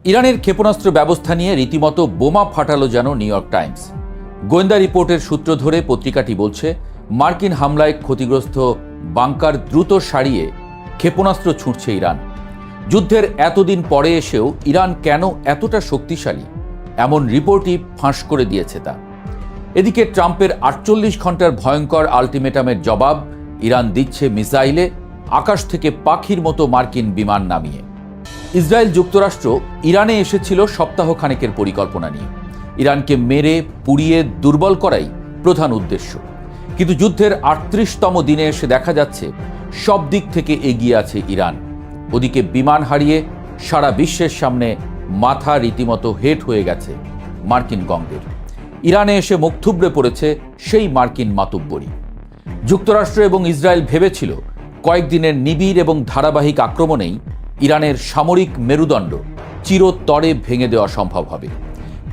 ইরানের ক্ষেপণাস্ত্র ব্যবস্থা নিয়ে রীতিমতো বোমা ফাটালো যেন নিউ ইয়র্ক টাইমস। গোয়েন্দা রিপোর্টের সূত্র ধরে পত্রিকাটি বলছে, মার্কিন হামলায় ক্ষতিগ্রস্ত বাংকার দ্রুত সারিয়ে ক্ষেপণাস্ত্র ছুঁড়ছে ইরান। যুদ্ধের এতদিন পরে এসেও ইরান কেন এতটা শক্তিশালী, এমন রিপোর্টই ফাঁস করে দিয়েছে তা। এদিকে ট্রাম্পের 48 ঘন্টার ভয়ঙ্কর আলটিমেটামের জবাব ইরান দিচ্ছে মিসাইলে, আকাশ থেকে পাখির মতো মার্কিন বিমান নামিয়ে। ইসরায়েল যুক্তরাষ্ট্র ইরানে এসেছিল সপ্তাহখানেকের পরিকল্পনা নিয়ে। ইরানকে মেরে পুড়িয়ে দুর্বল করাই প্রধান উদ্দেশ্য। কিন্তু যুদ্ধের 38তম দিনে এসে দেখা যাচ্ছে সব দিক থেকে এগিয়ে আছে ইরান। ওদিকে বিমান হারিয়ে সারা বিশ্বের সামনে মাথা রীতিমতো হেট হয়ে গেছে মার্কিন গঙ্গের। ইরানে এসে মুখ থুবড়ে পড়েছে সেই মার্কিন মাতুব্বরি। যুক্তরাষ্ট্র এবং ইসরায়েল ভেবেছিল কয়েকদিনের নিবিড় এবং ধারাবাহিক আক্রমণেই ইরানের সামরিক মেরুদণ্ড চিরতরে ভেঙে দেওয়া সম্ভব হবে।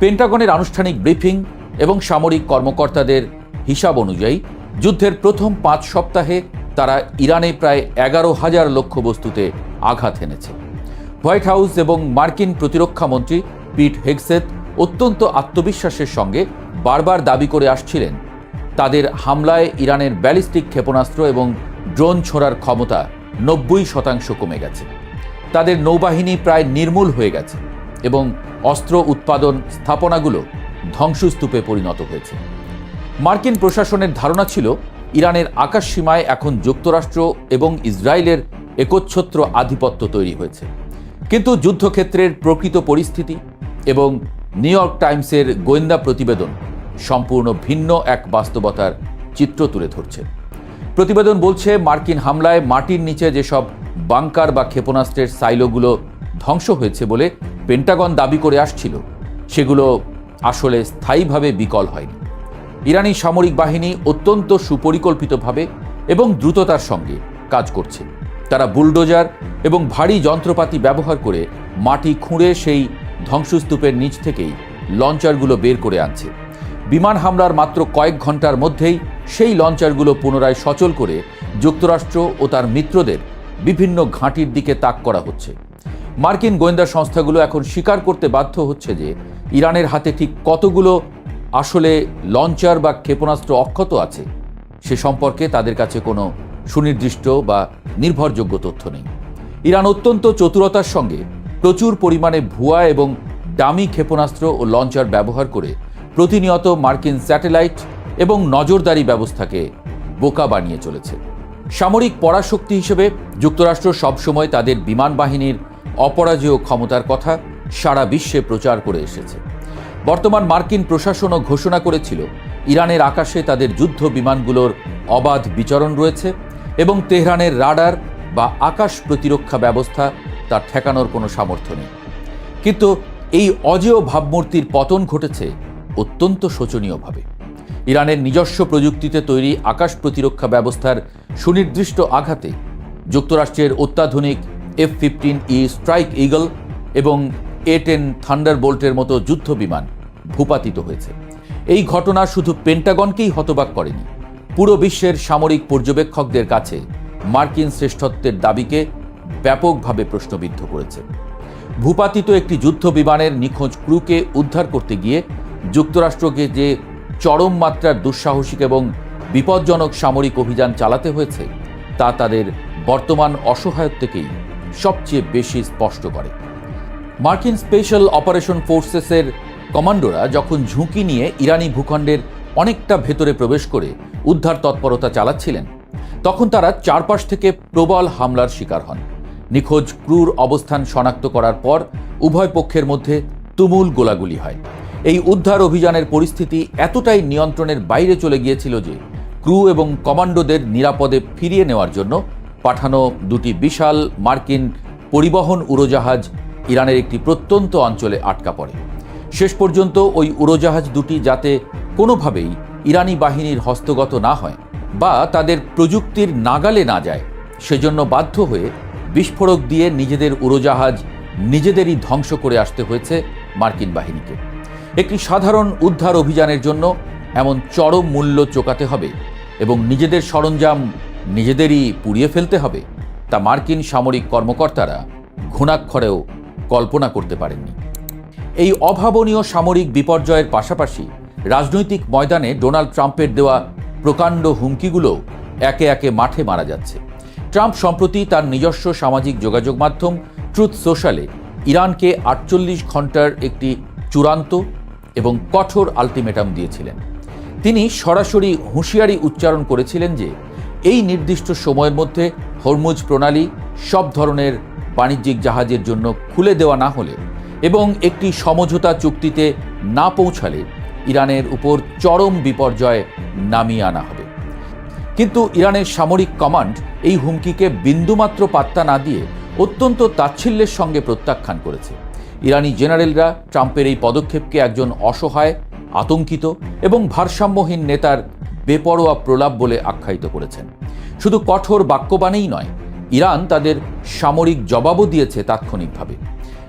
পেন্টাগনের আনুষ্ঠানিক ব্রিফিং এবং সামরিক কর্মকর্তাদের হিসাব অনুযায়ী যুদ্ধের প্রথম 5 সপ্তাহে তারা ইরানে প্রায় 11,000 লক্ষ্যবস্তুতে আঘাত এনেছে। হোয়াইট হাউস এবং মার্কিন প্রতিরক্ষা মন্ত্রী পিট হেগসেথ অত্যন্ত আত্মবিশ্বাসের সঙ্গে বারবার দাবি করে আসছিলেন তাদের হামলায় ইরানের ব্যালিস্টিক ক্ষেপণাস্ত্র এবং ড্রোন ছোড়ার ক্ষমতা 90% কমে গেছে। তাদের নৌবাহিনী প্রায় নির্মূল হয়ে গেছে এবং অস্ত্র উৎপাদন স্থাপনাগুলো ধ্বংসস্তূপে পরিণত হয়েছে। মার্কিন প্রশাসনের ধারণা ছিল ইরানের আকাশ সীমায় এখন যুক্তরাষ্ট্র এবং ইসরায়েলের একচ্ছত্র আধিপত্য তৈরি হয়েছে। কিন্তু যুদ্ধক্ষেত্রের প্রকৃত পরিস্থিতি এবং নিউ ইয়র্ক টাইমসের গোয়েন্দা প্রতিবেদন সম্পূর্ণ ভিন্ন এক বাস্তবতার চিত্র তুলে ধরছে। প্রতিবেদন বলছে, মার্কিন হামলায় মাটির নিচে যেসব বাংকার বা ক্ষেপণাস্ত্রের সাইলোগুলো ধ্বংস হয়েছে বলে পেন্টাগন দাবি করে আসছিল, সেগুলো আসলে স্থায়ীভাবে বিকল হয়নি। ইরানি সামরিক বাহিনী অত্যন্ত সুপরিকল্পিতভাবে এবং দ্রুততার সঙ্গে কাজ করছে। তারা বুলডোজার এবং ভারী যন্ত্রপাতি ব্যবহার করে মাটি খুঁড়ে সেই ধ্বংসস্তূপের নিচ থেকেই লঞ্চারগুলো বের করে আনছে। বিমান হামলার মাত্র কয়েক ঘন্টার মধ্যেই সেই লঞ্চারগুলো পুনরায় সচল করে যুক্তরাষ্ট্র ও তার মিত্রদের বিভিন্ন ঘাঁটির দিকে তাক করা হচ্ছে। মার্কিন গোয়েন্দা সংস্থাগুলো এখন স্বীকার করতে বাধ্য হচ্ছে যে ইরানের হাতে ঠিক কতগুলো আসলে লঞ্চার বা ক্ষেপণাস্ত্র অক্ষত আছে সে সম্পর্কে তাদের কাছে কোনো সুনির্দিষ্ট বা নির্ভরযোগ্য তথ্য নেই। ইরান অত্যন্ত চতুরতার সঙ্গে প্রচুর পরিমাণে ভুয়া এবং ডামি ক্ষেপণাস্ত্র ও লঞ্চার ব্যবহার করে প্রতিনিয়ত মার্কিন স্যাটেলাইট এবং নজরদারি ব্যবস্থাকে বোকা বানিয়ে চলেছে। সামরিক পরাশক্তি হিসেবে যুক্তরাষ্ট্র সবসময় তাদের বিমান বাহিনীর অপরাজেয় ক্ষমতার কথা সারা বিশ্বে প্রচার করে এসেছে। বর্তমান মার্কিন প্রশাসনও ঘোষণা করেছিল ইরানের আকাশে তাদের যুদ্ধ বিমানগুলোর অবাধ বিচরণ রয়েছে এবং তেহরানের রাডার বা আকাশ প্রতিরক্ষা ব্যবস্থা তার ঠেকানোর কোনো সামর্থ্য নেই। কিন্তু এই অজেয় ভাবমূর্তির পতন ঘটেছে অত্যন্ত শোচনীয়ভাবে। ইরানের নিজস্ব প্রযুক্তিতে তৈরি আকাশ প্রতিরক্ষা ব্যবস্থার সুনির্দিষ্ট আঘাতে যুক্তরাষ্ট্রের অত্যাধুনিক F-15E স্ট্রাইক ঈগল এবং A-10 থান্ডারবোল্টের মতো যুদ্ধ বিমান ভূপাতিত হয়েছে। এই ঘটনা শুধু পেন্টাগনকেই হতবাক করেনি, পুরো বিশ্বের সামরিক পর্যবেক্ষকদের কাছে মার্কিন শ্রেষ্ঠত্বের দাবিকে ব্যাপকভাবে প্রশ্নবিদ্ধ করেছে। ভূপাতিত একটি যুদ্ধ বিমানের নিখোঁজ ক্রুকে উদ্ধার করতে গিয়ে যুক্তরাষ্ট্রকে যে চরম মাত্রার দুঃসাহসিক এবং বিপজ্জনক সামরিক অভিযান চালাতে হয়েছে তা তাদের বর্তমান অসহায়ত্বকেই সবচেয়ে বেশি স্পষ্ট করে। মার্কিন স্পেশাল অপারেশন ফোর্সেসের কমান্ডোরা যখন ঝুঁকি নিয়ে ইরানি ভূখণ্ডের অনেকটা ভেতরে প্রবেশ করে উদ্ধার তৎপরতা চালাচ্ছিলেন, তখন তারা চারপাশ থেকে প্রবল হামলার শিকার হন। নিখোঁজ ক্রুর অবস্থান শনাক্ত করার পর উভয় পক্ষের মধ্যে তুমুল গোলাগুলি হয়। এই উদ্ধার অভিযানের পরিস্থিতি এতটাই নিয়ন্ত্রণের বাইরে চলে গিয়েছিল যে ক্রু এবং কমান্ডোদের নিরাপদে ফিরিয়ে নেওয়ার জন্য পাঠানো দুটি বিশাল মার্কিন পরিবহন উড়োজাহাজ ইরানের একটি প্রত্যন্ত অঞ্চলে আটকা পড়ে। শেষ পর্যন্ত ওই উড়োজাহাজ দুটি যাতে কোনোভাবেই ইরানি বাহিনীর হস্তগত না হয় বা তাদের প্রযুক্তির নাগালে না যায়, সেজন্য বাধ্য হয়ে বিস্ফোরক দিয়ে নিজেদের উড়োজাহাজ নিজেদেরই ধ্বংস করে আসতে হয়েছে মার্কিন বাহিনীকে। একটি সাধারণ উদ্ধার অভিযানের জন্য এমন চরম মূল্য চোকাতে হবে এবং নিজেদের সরঞ্জাম নিজেদেরই পুড়িয়ে ফেলতে হবে, তা মার্কিন সামরিক কর্মকর্তারা ঘুণাক্ষরেও কল্পনা করতে পারেননি। এই অভাবনীয় সামরিক বিপর্যয়ের পাশাপাশি রাজনৈতিক ময়দানে ডোনাল্ড ট্রাম্পের দেওয়া প্রকাণ্ড হুমকিগুলো একে একে মাঠে মারা যাচ্ছে। ট্রাম্প সম্প্রতি তার নিজস্ব সামাজিক যোগাযোগ মাধ্যম ট্রুথ সোশ্যালে ইরানকে 48 ঘন্টার একটি চূড়ান্ত এবং কঠোর আলটিমেটাম দিয়েছিলেন। তিনি সরাসরি হুঁশিয়ারি উচ্চারণ করেছিলেন যে এই নির্দিষ্ট সময়ের মধ্যে হরমুজ প্রণালী সব ধরনের বাণিজ্যিক জাহাজের জন্য খুলে দেওয়া না হলে এবং একটি সমঝোতা চুক্তিতে না পৌঁছালে ইরানের উপর চরম বিপর্যয় নামিয়ে আনা হবে। কিন্তু ইরানের সামরিক কমান্ড এই হুমকিকে বিন্দুমাত্র পাত্তা না দিয়ে অত্যন্ত তাচ্ছিল্যের সঙ্গে প্রত্যাখ্যান করেছে। ইরানি জেনারেলরা ট্রাম্পের এই পদক্ষেপকে একজন অসহায়, আতঙ্কিত এবং ভারসাম্যহীন নেতার বেপরোয়া প্রলাপ বলে আখ্যায়িত করেছেন। শুধু কঠোর বাক্যবাণেই নয়, ইরান তাদের সামরিক জবাবও দিয়েছে তাৎক্ষণিকভাবে।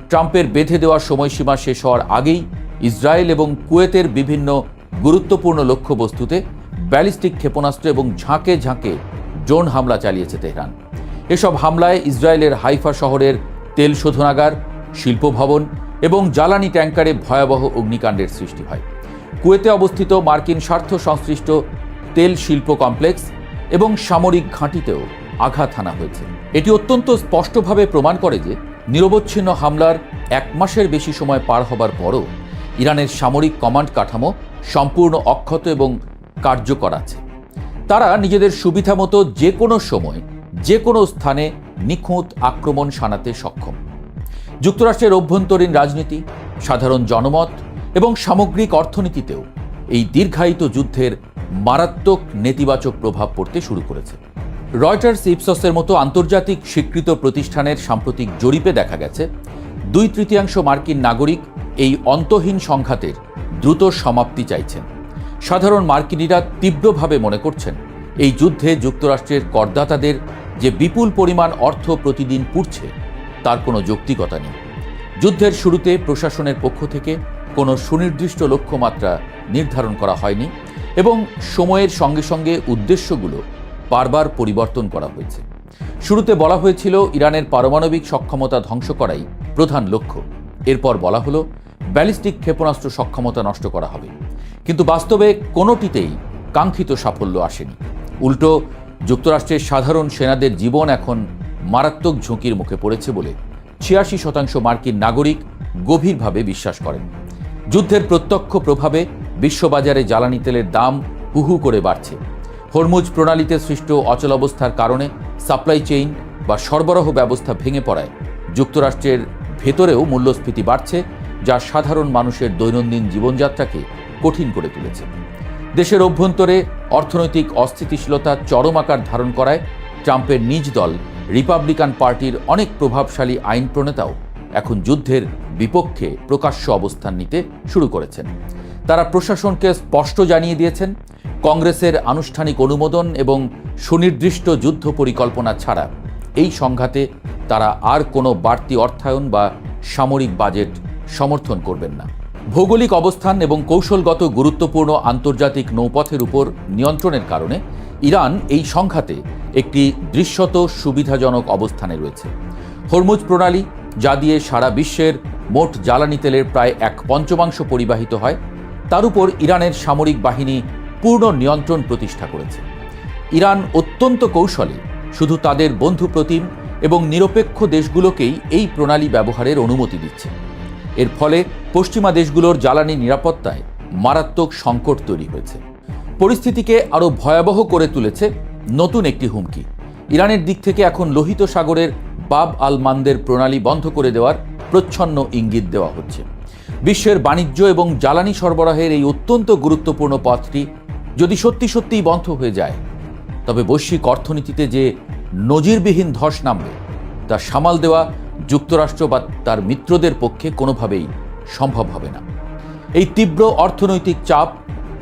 ট্রাম্পের বেঁধে দেওয়া সময়সীমা শেষ হওয়ার আগেই ইসরায়েল এবং কুয়েতের বিভিন্ন গুরুত্বপূর্ণ লক্ষ্যবস্তুতে ব্যালিস্টিক ক্ষেপণাস্ত্র এবং ঝাঁকে ঝাঁকে ড্রোন হামলা চালিয়েছে তেহরান। এসব হামলায় ইসরায়েলের হাইফা শহরের তেল শোধনাগার, শিল্প ভবন এবং জ্বালানি ট্যাঙ্কারে ভয়াবহ অগ্নিকাণ্ডের সৃষ্টি হয়। কুয়েতে অবস্থিত মার্কিন স্বার্থ সংশ্লিষ্ট তেল শিল্প কমপ্লেক্স এবং সামরিক ঘাঁটিতেও আঘাত হানা হয়েছে। এটি অত্যন্ত স্পষ্টভাবে প্রমাণ করে যে নিরবচ্ছিন্ন হামলার 1 মাসের বেশি সময় পার হবার পরও ইরানের সামরিক কমান্ড কাঠামো সম্পূর্ণ অক্ষত এবং কার্যকর আছে। তারা নিজেদের সুবিধা মতো যে কোনো সময় যে কোনো স্থানে নিখুঁত আক্রমণ শানাতে সক্ষম। যুক্তরাষ্ট্রের অভ্যন্তরীণ রাজনীতি, সাধারণ জনমত এবং সামগ্রিক অর্থনীতিতেও এই দীর্ঘায়িত যুদ্ধের মারাত্মক নেতিবাচক প্রভাব পড়তে শুরু করেছে। রয়টার্স, ইপসসের মতো আন্তর্জাতিক স্বীকৃত প্রতিষ্ঠানের সাম্প্রতিক জরিপে দেখা গেছে 2/3 মার্কিন নাগরিক এই অন্তহীন সংঘাতের দ্রুত সমাপ্তি চাইছেন। সাধারণ মার্কিনিরা তীব্রভাবে মনে করছেন এই যুদ্ধে যুক্তরাষ্ট্রের করদাতাদের যে বিপুল পরিমাণ অর্থ প্রতিদিন পুড়ছে তার কোনো যৌক্তিকতা নেই। যুদ্ধের শুরুতে প্রশাসনের পক্ষ থেকে কোনো সুনির্দিষ্ট লক্ষ্যমাত্রা নির্ধারণ করা হয়নি এবং সময়ের সঙ্গে সঙ্গে উদ্দেশ্যগুলো বারবার পরিবর্তন করা হয়েছে। শুরুতে বলা হয়েছিল ইরানের পারমাণবিক সক্ষমতা ধ্বংস করাই প্রধান লক্ষ্য। এরপর বলা হলো ব্যালিস্টিক ক্ষেপণাস্ত্র সক্ষমতা নষ্ট করা হবে। কিন্তু বাস্তবে কোনোটিতেই কাঙ্ক্ষিত সাফল্য আসেনি। উল্টো যুক্তরাষ্ট্রের সাধারণ সেনাদের জীবন এখন মারাত্মক ঝুঁকির মুখে পড়েছে বলে 86% মার্কিন নাগরিক গভীরভাবে বিশ্বাস করেন। যুদ্ধের প্রত্যক্ষ প্রভাবে বিশ্ববাজারে জ্বালানি তেলের দাম হুহু করে বাড়ছে। হরমুজ প্রণালীতে সৃষ্ট অচলাবস্থার কারণে সাপ্লাই চেইন বা সরবরাহ ব্যবস্থা ভেঙে পড়ায় যুক্তরাষ্ট্রের ভেতরেও মূল্যস্ফীতি বাড়ছে, যা সাধারণ মানুষের দৈনন্দিন জীবনযাত্রাকে কঠিন করে তুলেছে। দেশের অভ্যন্তরে অর্থনৈতিক অস্থিতিশীলতা চরম আকার ধারণ করায় ট্রাম্পের নিজ দল রিপাবলিকান পার্টির অনেক প্রভাবশালী আইন প্রণেতাও এখন যুদ্ধের বিপক্ষে প্রকাশ্য অবস্থান নিতে শুরু করেছেন। তারা প্রশাসনকে স্পষ্ট জানিয়ে দিয়েছেন, কংগ্রেসের আনুষ্ঠানিক অনুমোদন এবং সুনির্দিষ্ট যুদ্ধ পরিকল্পনা ছাড়া এই সংঘাতে তারা আর কোনো বাড়তি অর্থায়ন বা সামরিক বাজেট সমর্থন করবেন না। ভৌগোলিক অবস্থান এবং কৌশলগত গুরুত্বপূর্ণ আন্তর্জাতিক নৌপথের উপর নিয়ন্ত্রণের কারণে ইরান এই সংঘাতে একটি দৃশ্যত সুবিধাজনক অবস্থানে রয়েছে। হরমুজ প্রণালী, যা দিয়ে সারা বিশ্বের মোট জ্বালানি তেলের প্রায় 1/5 পরিবাহিত হয়, তার উপর ইরানের সামরিক বাহিনী পূর্ণ নিয়ন্ত্রণ প্রতিষ্ঠা করেছে। ইরান অত্যন্ত কৌশলে শুধু তাদের বন্ধুপ্রতিম এবং নিরপেক্ষ দেশগুলোকেই এই প্রণালী ব্যবহারের অনুমতি দিচ্ছে। এর ফলে পশ্চিমা দেশগুলোর জ্বালানি নিরাপত্তায় মারাত্মক সংকট তৈরি হয়েছে। পরিস্থিতিকে আরও ভয়াবহ করে তুলেছে নতুন একটি হুমকি। ইরানের দিক থেকে এখন লোহিত সাগরের বাব আল মান্দের প্রণালী বন্ধ করে দেওয়ার প্রচ্ছন্ন ইঙ্গিত দেওয়া হচ্ছে। বিশ্বের বাণিজ্য এবং জ্বালানি সরবরাহের এই অত্যন্ত গুরুত্বপূর্ণ পথটি যদি সত্যিই বন্ধ হয়ে যায়, তবে বৈশ্বিক অর্থনীতিতে যে নজিরবিহীন ধস নামবে তা সামাল দেওয়া যুক্তরাষ্ট্র বা তার মিত্রদের পক্ষে কোনোভাবেই সম্ভব হবে না। এই তীব্র অর্থনৈতিক চাপ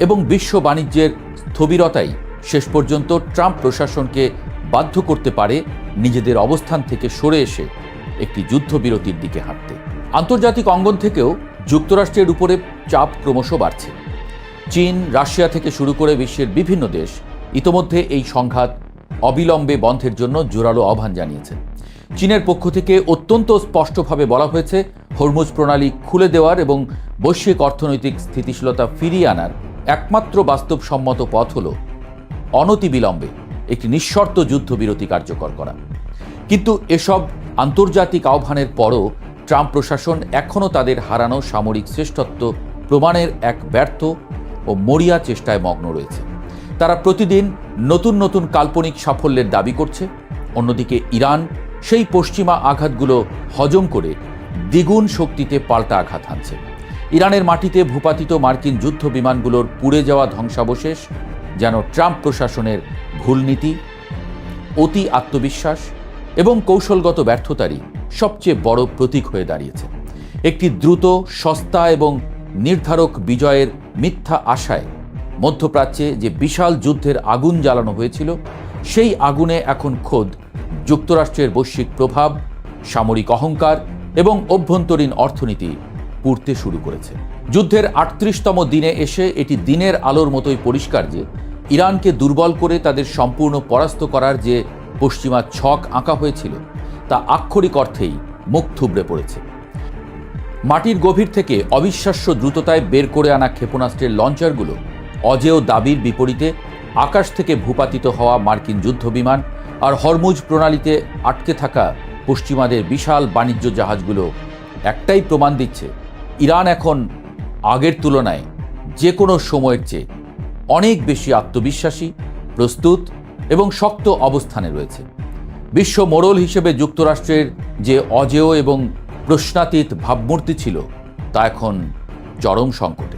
এবং বিশ্ব বাণিজ্যের স্থবিরতাই শেষ পর্যন্ত ট্রাম্প প্রশাসনকে বাধ্য করতে পারে নিজেদের অবস্থান থেকে সরে এসে একটি যুদ্ধবিরতির দিকে হাঁটতে। আন্তর্জাতিক অঙ্গন থেকেও যুক্তরাষ্ট্রের উপরে চাপ ক্রমশ বাড়ছে। চীন, রাশিয়া থেকে শুরু করে বিশ্বের বিভিন্ন দেশ ইতোমধ্যে এই সংঘাত অবিলম্বে বন্ধের জন্য জোরালো আহ্বান জানিয়েছে। চীনের পক্ষ থেকে অত্যন্ত স্পষ্টভাবে বলা হয়েছে হরমুজ প্রণালী খুলে দেওয়ার এবং বৈশ্বিক অর্থনৈতিক স্থিতিশীলতা ফিরিয়ে আনার একমাত্র বাস্তবসম্মত পথ হল অনতিবিলম্বে একটি নিঃশর্ত যুদ্ধবিরতি কার্যকর করা। কিন্তু এসব আন্তর্জাতিক আহ্বানের পরও ট্রাম্প প্রশাসন এখনও তাদের হারানো সামরিক শ্রেষ্ঠত্ব প্রমাণের এক ব্যর্থ ও মরিয়া চেষ্টায় মগ্ন রয়েছে। তারা প্রতিদিন নতুন নতুন কাল্পনিক সাফল্যের দাবি করছে, অন্যদিকে ইরান সেই পশ্চিমা আঘাতগুলো হজম করে দ্বিগুণ শক্তিতে পাল্টা আঘাত হানছে। ইরানের মাটিতে ভূপাতিত মার্কিন যুদ্ধ বিমানগুলোর পুড়ে যাওয়া ধ্বংসাবশেষ যেন ট্রাম্প প্রশাসনের ভুল নীতি, অতি আত্মবিশ্বাস এবং কৌশলগত ব্যর্থতারই সবচেয়ে বড় প্রতীক হয়ে দাঁড়িয়েছে। একটি দ্রুত, সস্তা এবং নির্ধারক বিজয়ের মিথ্যা আশায় মধ্যপ্রাচ্যে যে বিশাল যুদ্ধের আগুন জ্বালানো হয়েছিল, সেই আগুনে এখন খোদ যুক্তরাষ্ট্রের বৈশ্বিক প্রভাব, সামরিক অহংকার এবং অভ্যন্তরীণ অর্থনীতি পুড়তে শুরু করেছে। যুদ্ধের ৩৮তম দিনে এসে এটি দিনের আলোর মতোই পরিষ্কার যে ইরানকে দুর্বল করে তাদের সম্পূর্ণ পরাস্ত করার যে পশ্চিমা ছক আঁকা হয়েছিল তা আক্ষরিক অর্থেই মুখ থুবড়ে পড়েছে। মাটির গভীর থেকে অবিশ্বাস্য দ্রুততায় বের করে আনা ক্ষেপণাস্ত্রের লঞ্চারগুলো অজেয় দাবির বিপরীতে আকাশ থেকে ভূপাতিত হওয়া মার্কিন যুদ্ধবিমান আর হরমুজ প্রণালীতে আটকে থাকা পশ্চিমাদের বিশাল বাণিজ্য জাহাজগুলো একটাই প্রমাণ দিচ্ছে, ইরান এখন আগের তুলনায় যে কোনো সময়ের চেয়ে অনেক বেশি আত্মবিশ্বাসী, প্রস্তুত এবং শক্ত অবস্থানে রয়েছে। বিশ্ব মোড়ল হিসেবে যুক্তরাষ্ট্রের যে অজেয় এবং প্রশ্নাতীত ভাবমূর্তি ছিল তা এখন চরম সংকটে।